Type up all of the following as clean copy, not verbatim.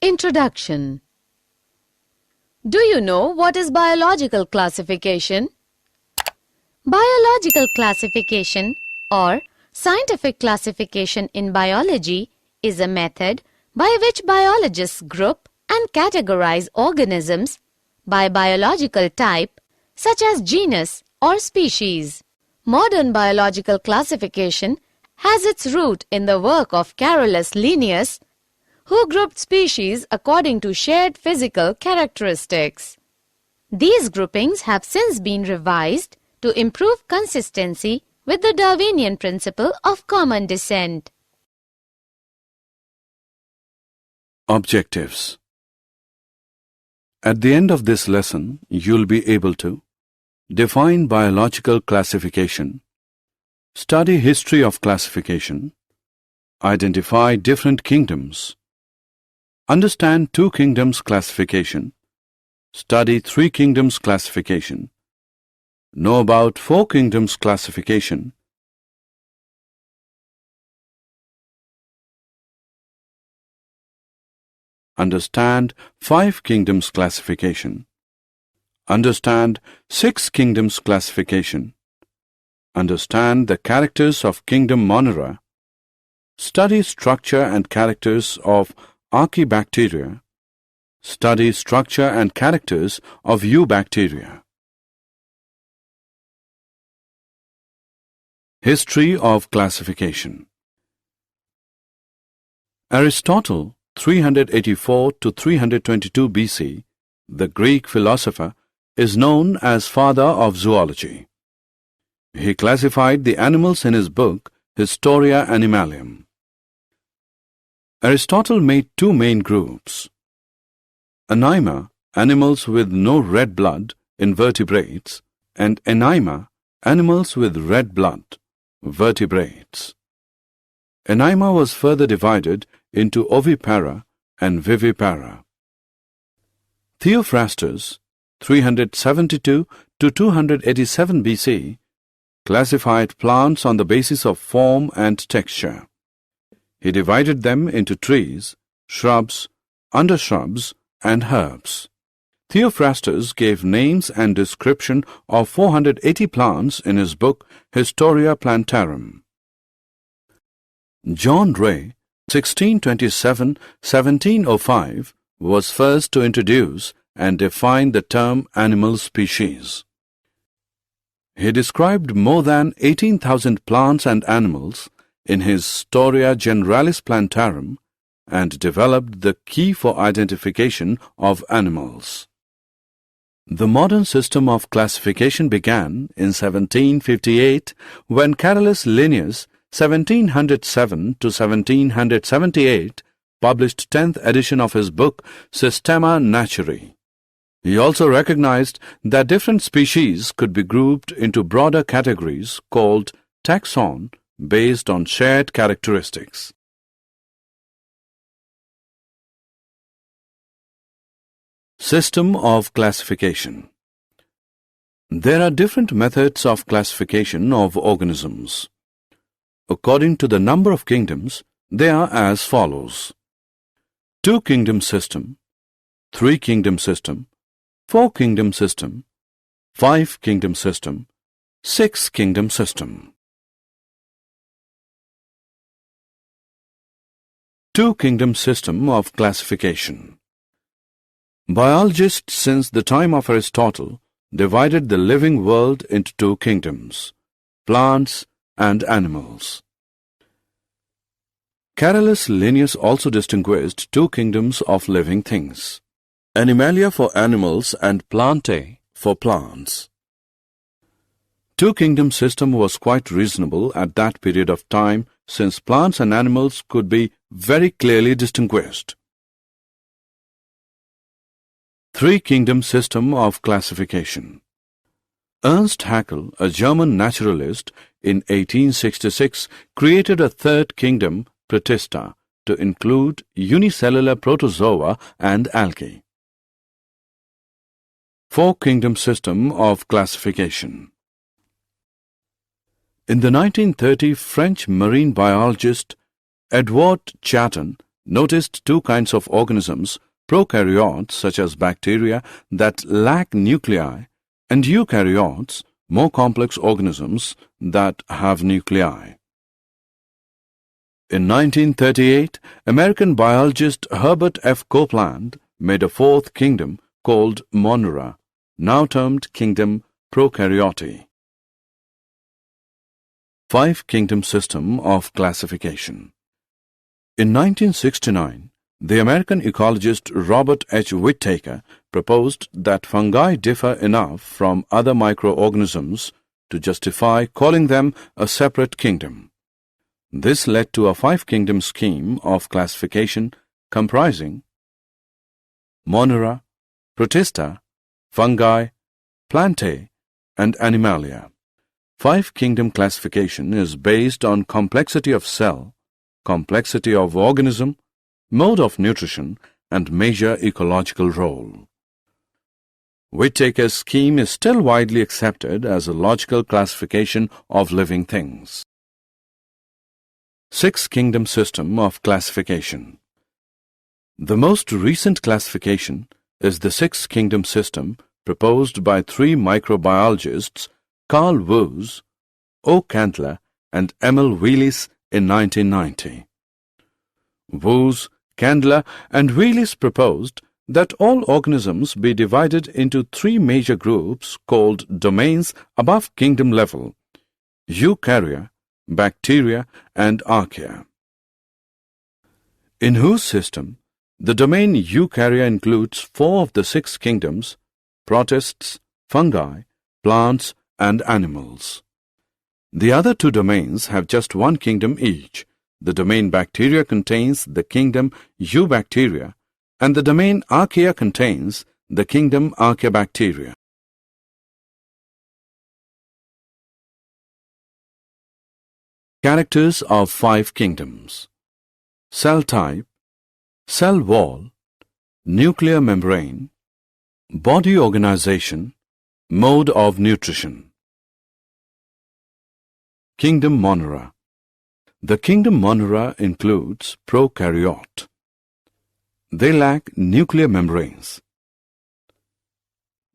Introduction. Do you know what is biological classification? Biological classification or scientific classification in biology is a method by which biologists group and categorize organisms by biological type such as genus or species. Modern biological classification has its root in the work of Carolus Linnaeus, who grouped species according to shared physical characteristics. These groupings have since been revised to improve consistency with the Darwinian principle of common descent. Objectives. At the end of this lesson, you'll be able to define biological classification, study history of classification, identify different kingdoms, understand two kingdoms classification, study three kingdoms classification, know about four kingdoms classification, understand five kingdoms classification, understand six kingdoms classification, understand the characters of kingdom Monera, study structure and characters of Archaebacteria, study structure and characters of Eubacteria. History of classification. Aristotle, 384 to 322 BC, the Greek philosopher, is known as father of zoology. He classified the animals in his book Historia Animalium. Aristotle made two main groups: Anima, animals with no red blood, invertebrates, and Anima, animals with red blood, vertebrates. Anima was further divided into ovipara and vivipara. Theophrastus, 372 to 287 BC, classified plants on the basis of form and texture. He divided them into trees, shrubs, undershrubs, and herbs. Theophrastus gave names and description of 480 plants in his book Historia Plantarum. John Ray, 1627-1705, was first to introduce and define the term animal species. He described more than 18,000 plants and animals in his Historia Generalis Plantarum and developed the key for identification of animals. The modern system of classification began in 1758 when Carolus Linnaeus, 1707 to 1778, published 10th edition of his book Systema Naturae. He also recognized that different species could be grouped into broader categories called taxon based on shared characteristics. System of classification. There are different methods of classification of organisms. According to the number of kingdoms, they are as follows: two-kingdom system, three-kingdom system, four-kingdom system, five-kingdom system, six-kingdom system. Two-kingdom system of classification. Biologists since the time of Aristotle divided the living world into two kingdoms, plants and animals. Carolus Linnaeus also distinguished two kingdoms of living things, Animalia for animals and Plantae for plants. Two-kingdom system was quite reasonable at that period of time since plants and animals could be very clearly distinguished. Three-kingdom system of classification. Ernst Haeckel, a German naturalist, in 1866 created a third kingdom, Protista, to include unicellular protozoa and algae. Four-kingdom system of classification. In the 1930 French marine biologist Edward Chatton noticed two kinds of organisms, prokaryotes such as bacteria that lack nuclei, and eukaryotes, more complex organisms that have nuclei. In 1938, American biologist Herbert F. Copeland made a fourth kingdom called Monera, now termed Kingdom Prokaryote. Five-kingdom system of classification. In 1969, the American ecologist Robert H. Whittaker proposed that fungi differ enough from other microorganisms to justify calling them a separate kingdom. This led to a five-kingdom scheme of classification comprising Monera, Protista, fungi, plantae, and animalia. Five-kingdom classification is based on complexity of cell, complexity of organism, mode of nutrition, and major ecological role. Whittaker's scheme is still widely accepted as a logical classification of living things. Six-kingdom system of classification. The most recent classification is the six-kingdom system proposed by three microbiologists, Carl Woese, O. Candler, and Emil Wheelis in 1990. Woese, Candler, and Wheelis proposed that all organisms be divided into three major groups called domains above kingdom level: eukarya, bacteria, and archaea. In whose system, the domain eukarya includes four of the six kingdoms: protists, fungi, plants, and animals. The other two domains have just one kingdom each. The domain bacteria contains the kingdom eubacteria, and the domain archaea contains the kingdom archaebacteria. Characters of five kingdoms: cell type, cell wall, nuclear membrane, body organization, mode of nutrition. Kingdom Monera. The kingdom Monera includes prokaryote. They lack nuclear membranes.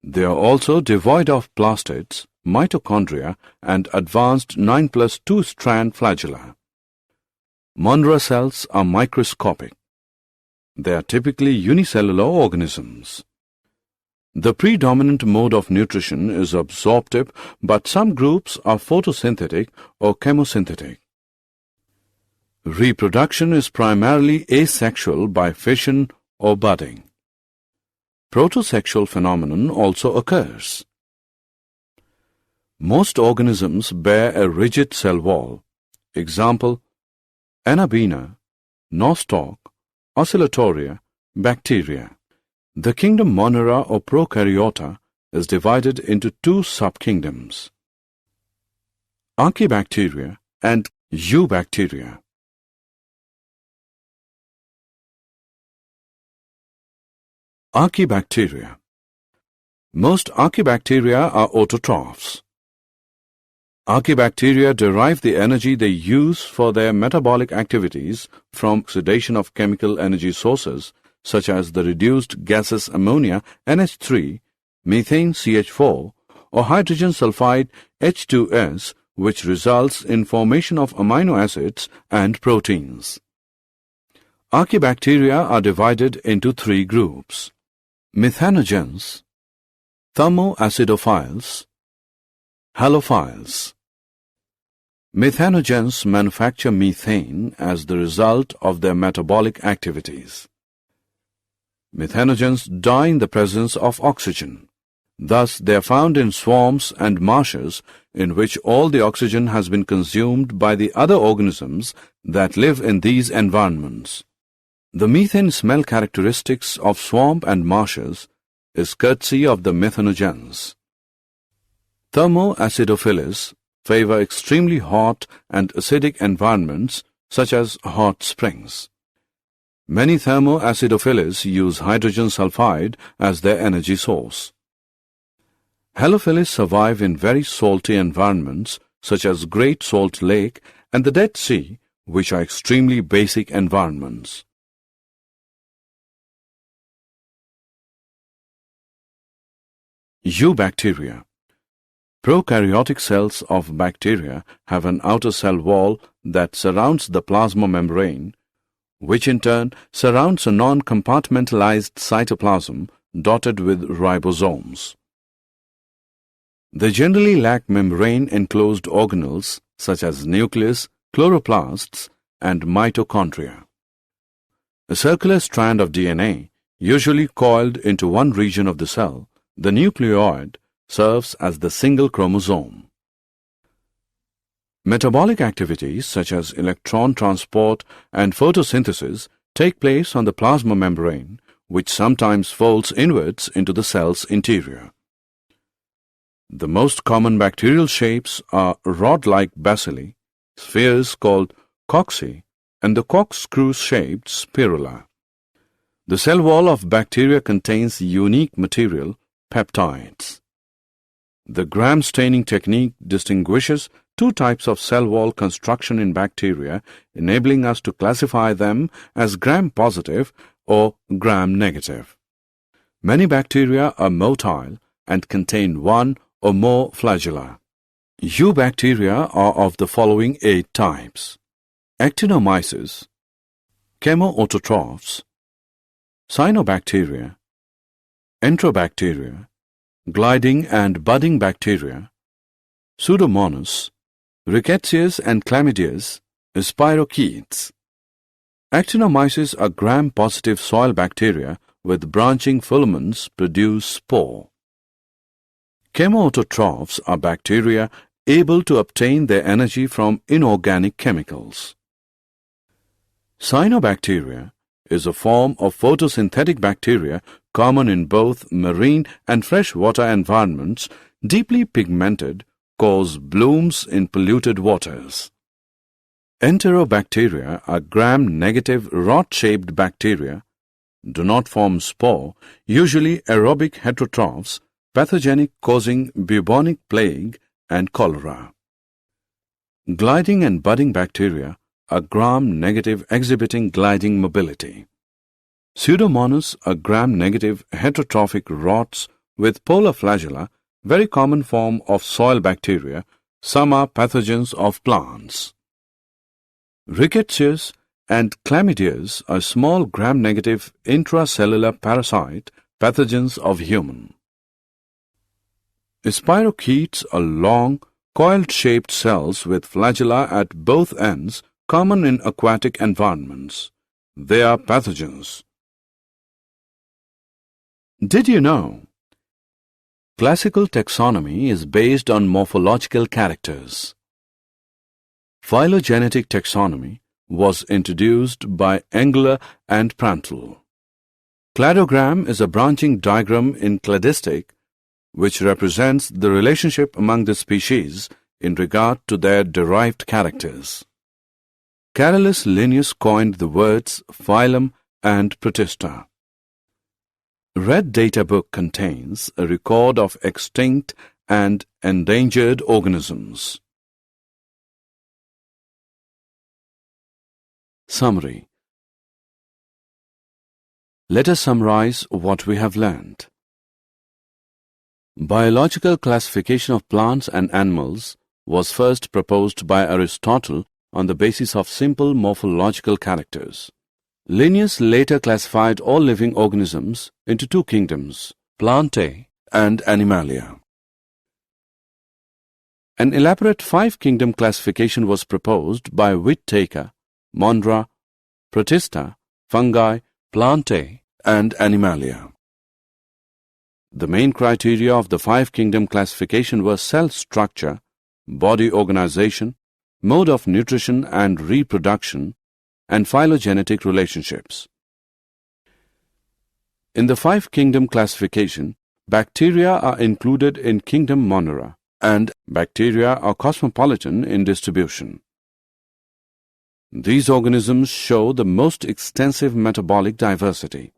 They are also devoid of plastids, mitochondria, and advanced 9+2 strand flagella. Monera cells are microscopic. They are typically unicellular organisms. The predominant mode of nutrition is absorptive, but some groups are photosynthetic or chemosynthetic. Reproduction is primarily asexual by fission or budding. Protosexual phenomenon also occurs. Most organisms bear a rigid cell wall. Example: Anabaena, nostoc, oscillatoria, bacteria. The kingdom Monera or Prokaryota is divided into two subkingdoms: Archaebacteria and Eubacteria. Archaebacteria. Most archaebacteria are autotrophs. Archaebacteria derive the energy they use for their metabolic activities from oxidation of chemical energy sources such as the reduced gases ammonia NH3, methane CH4, or hydrogen sulfide H2S, which results in formation of amino acids and proteins. Archaebacteria are divided into three groups: methanogens, thermoacidophiles, halophiles. Methanogens manufacture methane as the result of their metabolic activities. Methanogens die in the presence of oxygen. Thus, they are found in swamps and marshes in which all the oxygen has been consumed by the other organisms that live in these environments. The methane smell characteristics of swamp and marshes is courtesy of the methanogens. Thermoacidophils favor extremely hot and acidic environments such as hot springs. Many thermoacidophils use hydrogen sulfide as their energy source. Halophilists survive in very salty environments such as Great Salt Lake and the Dead Sea, which are extremely basic environments. Eubacteria. Prokaryotic cells of bacteria have an outer cell wall that surrounds the plasma membrane, which in turn surrounds a non-compartmentalized cytoplasm dotted with ribosomes. They generally lack membrane-enclosed organelles such as nucleus, chloroplasts, and mitochondria. A circular strand of DNA, usually coiled into one region of the cell, the nucleoid, serves as the single chromosome. Metabolic activities such as electron transport and photosynthesis take place on the plasma membrane, which sometimes folds inwards into the cell's interior. The most common bacterial shapes are rod-like bacilli, spheres called cocci, and the corkscrew-shaped spirula. The cell wall of bacteria contains unique material, peptides. The Gram staining technique distinguishes two types of cell wall construction in bacteria, enabling us to classify them as gram-positive or gram-negative. Many bacteria are motile and contain one or more flagella. Eubacteria are of the following 8 types: actinomyces, chemoautotrophs, cyanobacteria, enterobacteria, gliding and budding bacteria, Pseudomonas, Rickettsias and Chlamydias, spirochetes. Actinomyces are gram-positive soil bacteria with branching filaments produce spore. Chemoautotrophs are bacteria able to obtain their energy from inorganic chemicals. Cyanobacteria is a form of photosynthetic bacteria common in both marine and freshwater environments, deeply pigmented, cause blooms in polluted waters. Enterobacteria are gram-negative rod-shaped bacteria, do not form spore, usually aerobic heterotrophs, pathogenic, causing bubonic plague and cholera. Gliding and budding bacteria are gram-negative, exhibiting gliding mobility. Pseudomonas are gram-negative heterotrophic rods with polar flagella, very common form of soil bacteria. Some are pathogens of plants. Rickettsias and Chlamydias are small gram-negative intracellular parasite pathogens of human. Spirochetes are long, coiled-shaped cells with flagella at both ends, common in aquatic environments. They are pathogens. Did you know? Classical taxonomy is based on morphological characters. Phylogenetic taxonomy was introduced by Engler and Prantl. Cladogram is a branching diagram in cladistic which represents the relationship among the species in regard to their derived characters. Carolus Linnaeus coined the words phylum and protista. Red Data Book contains a record of extinct and endangered organisms. Summary. Let us summarize what we have learned. Biological classification of plants and animals was first proposed by Aristotle on the basis of simple morphological characters. Linnaeus later classified all living organisms into 2 kingdoms, Plantae and Animalia. An elaborate 5-kingdom classification was proposed by Whittaker, Mondra, Protista, Fungi, Plantae, and Animalia. The main criteria of the 5-kingdom classification were cell structure, body organization, mode of nutrition and reproduction, and phylogenetic relationships. In the 5-kingdom classification, bacteria are included in kingdom Monera, and bacteria are cosmopolitan in distribution. These organisms show the most extensive metabolic diversity.